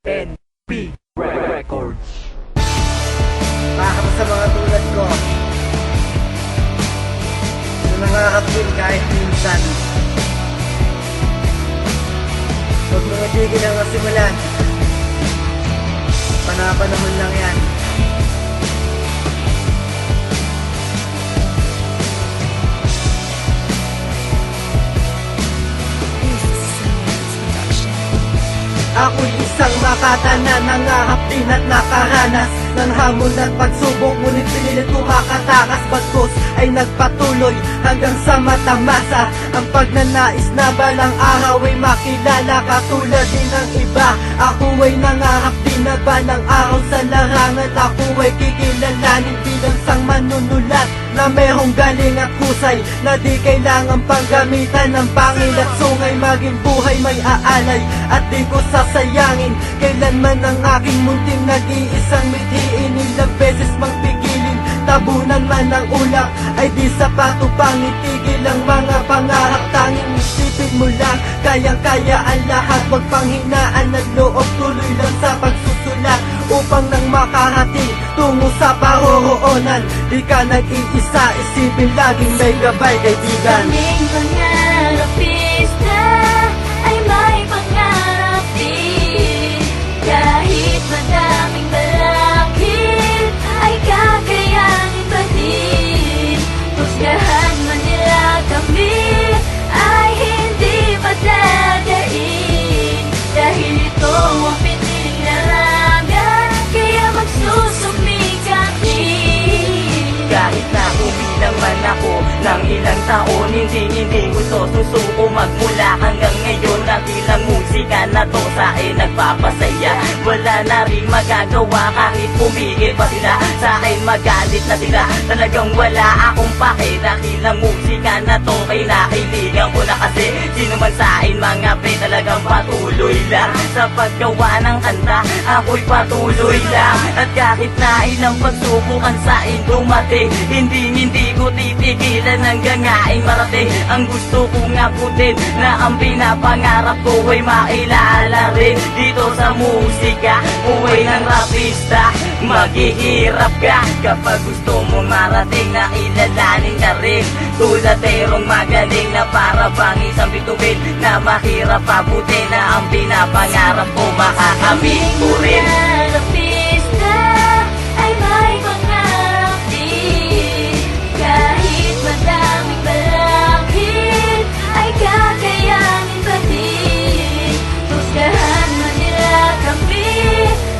NB Records. Para sa mga tulad ko na nangangatil kahit minsan. Huwag mga tigil ang simulan. Panapanahon lang yan. Ako'y isang makata na nangahap din at nakaranas ng hamon at pagsubok, ngunit pinilit kumakatakas. Bagkus ay nagpatuloy hanggang sa matamasa ang pagnanais na balang araw ay makilala katulad din ng iba. Ako ay nangarap din na balang araw sa larangan ako ay kikilalanin bilang sang manunulat na merong galing at husay, na di kailangan pang gamitan ng pangil at sungay. Maging buhay may aalay at di ko sasayangin kailanman ang aking munting nag-iisang mithiin. Ilang beses mang pigilin, tabunan man ng ulak, ay di sapat upang itigil ang mga pangarap. Tanging isipin mo lang, kayang-kaya ang lahat. Huwag panghinaan at loob, tuloy lang sa pagsusulat upang nang makarating tungo sa paroroonan. Di ka nag-iisa, isipin laging may gabay, kaibigan. Kaming pangarapista ay may pangarap din. Kahit madaming balakid ay kakayanin pa din. Husgahan man nila kami ay hindi padadain. Dahil ito ang piniling larangan, kaya magsusumikap din. Kahit na umilang man ako ng ilang taon, hindi ko to susuko magmula hanggang ngayon. Dakilang musika na to sa akin nagpapasaya. Wala na rin magagawa kahit pumigil pa sila sa akin, magalit na sila. Talagang wala akong pake, dakilang musika na to kay nakiligan ko na kasi. Sino man sa akin mga pre, talagang patuloy lang sa paggawa ng kanta. Ako'y patuloy lang at kahit na ilang pagsubukan sa akin dumating, hindi ko titigilan hanggang aking marating. Ang gusto kong abutin na ang pinapangarap ko ay makilala rin dito sa musika. Buhay ng rapista, maghihirap ka kapag gusto mo marating na kilalanin ka rin. Tulaterong magaling na para bang isang bituin na mahirap abutin, na ang pinapangarap ko makakamit ko rin. Pangarapista ay may pangarap din. Kahit madaming balakid ay kakayanin pa din. Husgahan man nila kami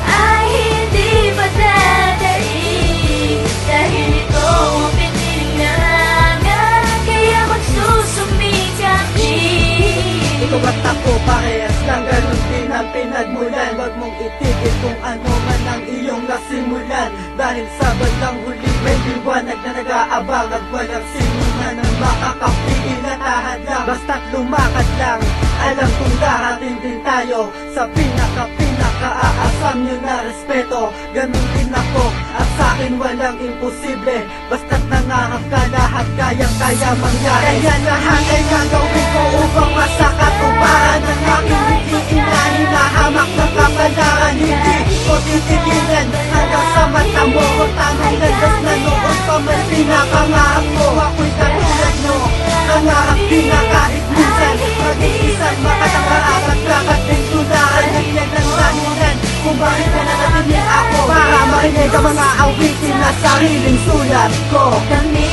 ay hindi padadain. Dahil ito ang piniling larangan, kaya magsusumikap din. Ikaw at ako parehas lang, ganun din ang pinagmulan. Huwag mong itigil kung ano man ang iyong nasimulan, dahil sa bandang huli may liwanag na nag-aabang at walang sino man ang makakapiil at ahadlang. Basta't lumakad lang, alam kong darating din tayo sa pinaka-aasam nyo na respeto. Ganun din ako at sa'kin walang imposible, basta't nangarap ka lahat kayang-kaya mangyari. Kaya lahat ay gagawin ko upang masakatuparan ang aking mithiin na hinahamak ng kapalaran. Hindi ko titigilan hanggang sa mata mo o tamang landas na noon pa man pinapangarap ko. Ako'y katulad nyo, nangarap din na kahit minsan maging isang makatangarap at dapat din tulaan. Nagyan ng dahilan kung bakit ka nanatinig ako, para marinig ang mga awitin na sariling sulat ko. Kami